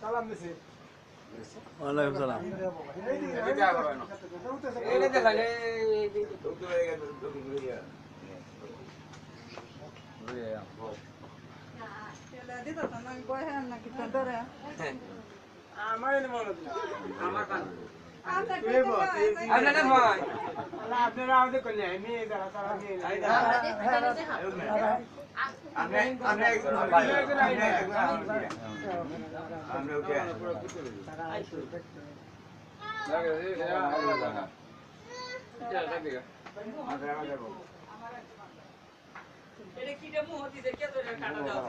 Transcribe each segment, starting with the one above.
সালাম দিছি ওয়ালাইকুম সালাম এই যা করো না এই যে লাগে তো হয়ে গেল তো ঘুরিয়া ঘুরিয়া তেলা দিতো তো না বহে না কি তো ধরে আমার এনে মনে দিন আমার কান আমরা আপনারা ভাই আপনারা আমাদের কোনে আমি যারা তারা নিয়ে আমরা ওকে এটা কি রে মুহ দিছে কে ধরে কাটা দাও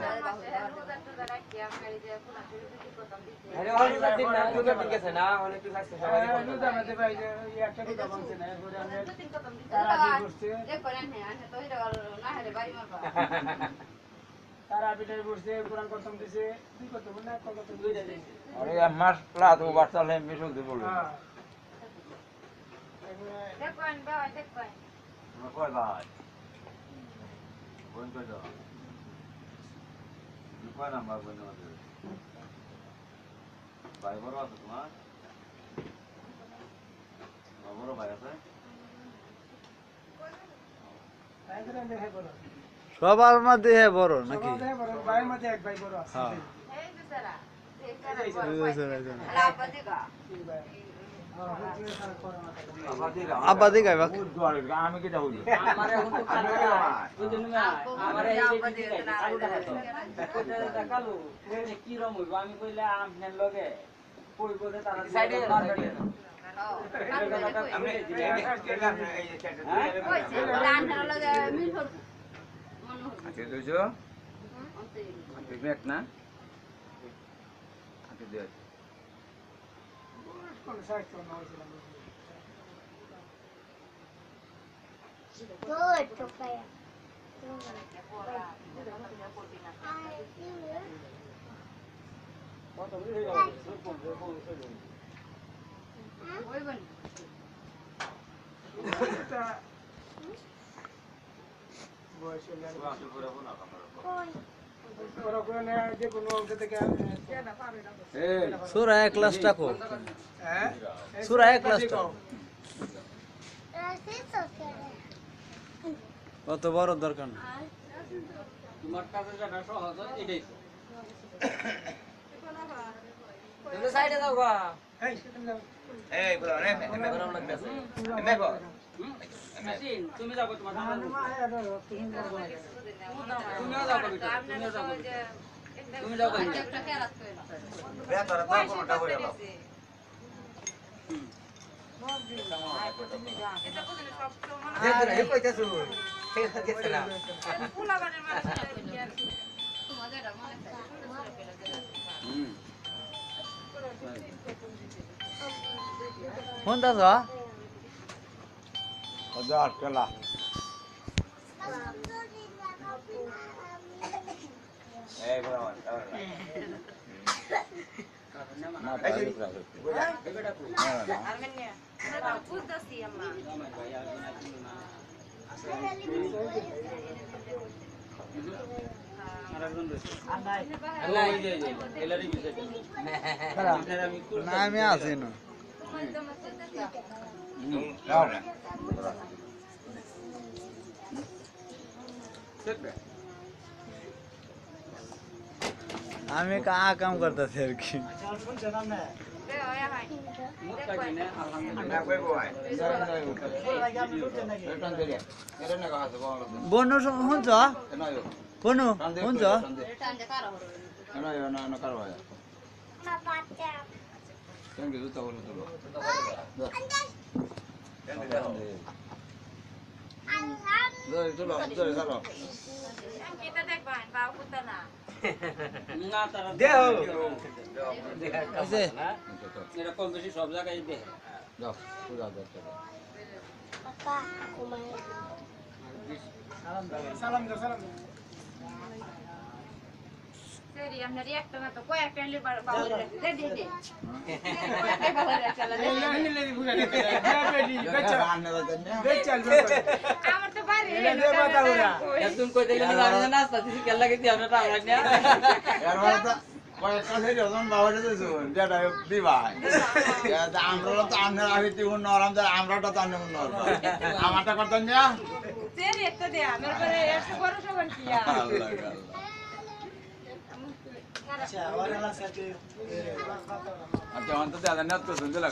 আরে হল দিন না দুটো ঠিক আছে না অনেক কিছু আছে সবাই বলতে জানাতে ভাই যে একটা কথা বলছে না এরপরে আমি তারা কি করছে তারা বিটাই বসছে কোরআন খতম দিছে কি করতে না কত দুইটা দিছে अरे यार मसला तो बात है मिसल दे बोलो হ্যাঁ कोई बात बोल तो दो कोई नंबर बोलने मत भाई बरो আছে তোমার বড় ভাই আছে তাইদের দেখে বলো সবার মধ্যে বড় নাকি সবাই দেখে বলো ভাইয়ের মধ্যে এক ভাই বড় আছে হ্যাঁ আব্বা দেখাই বাক আমি কি যাবো আমারে এখন তো কালো বুঝুন না আমারে এই যে কালো এই কি রকম হইব আমি কইলা আপনার লগে কই বলে তারা সাইডে আমি এই যে আচ্ছা দুইছো ঠিক না আচ্ছা দিও কোন সাইড কোন হইছিল Good, papaya. কত হয়ে গেল কোন এটা বয়স হলে ওরা কোনে যে কোনো অংশ থেকে এই সূরা ইখলাস টাকো হ্যাঁ সূরা ইখলাস টাকো কত বড় দরকার না তোমার কাছে যেটা সহজ এটাই তুমি সাইডে দাও গা এই তুমি যাও এই বলো রে গরম লাগতেছে দেখো মেশিন তুমি যাবো তোমার সামনে তুমিও যাবো তুমি যাও বে তোরা তো কোনটা হয়ে গেল এই কইতাছু সেই গেছে না কোন দাদা হাজার কেলা এই বড় না তাই না আমি আছি না আমি কাম করতেছি আর কি বনু শুনছ বনু শুনছ না তারা দেও আছে এটা কম বেশি সব জায়গায় দেখে যাও পূজা করতে Papa, kumain. সালাম দাও সালাম দাও ಸರಿ ಅಂದ್ರೆ একটা না তো কয়েকটা নিলে বাবা দে দে দে কয়েকটা বাবা চলা দে আমার তো বাড়ি তুমি কই দিলে না নাস্তা দিছি কেলা গেছি আমরা টাকা না কয়েকটা সেই যখন বাবাটা শুন যেটা বিবাহ আমরা তো আপনার আগে তিন নরম আমরাটা তো আনন্দ নরম আমারটা করতেন যা সেরি একটা দে আমার পরে এত বড় সবান কি আর আল্লাহ আল্লাহ আচ্ছা অন্তত দাদা নেত তো শুনতে লাগা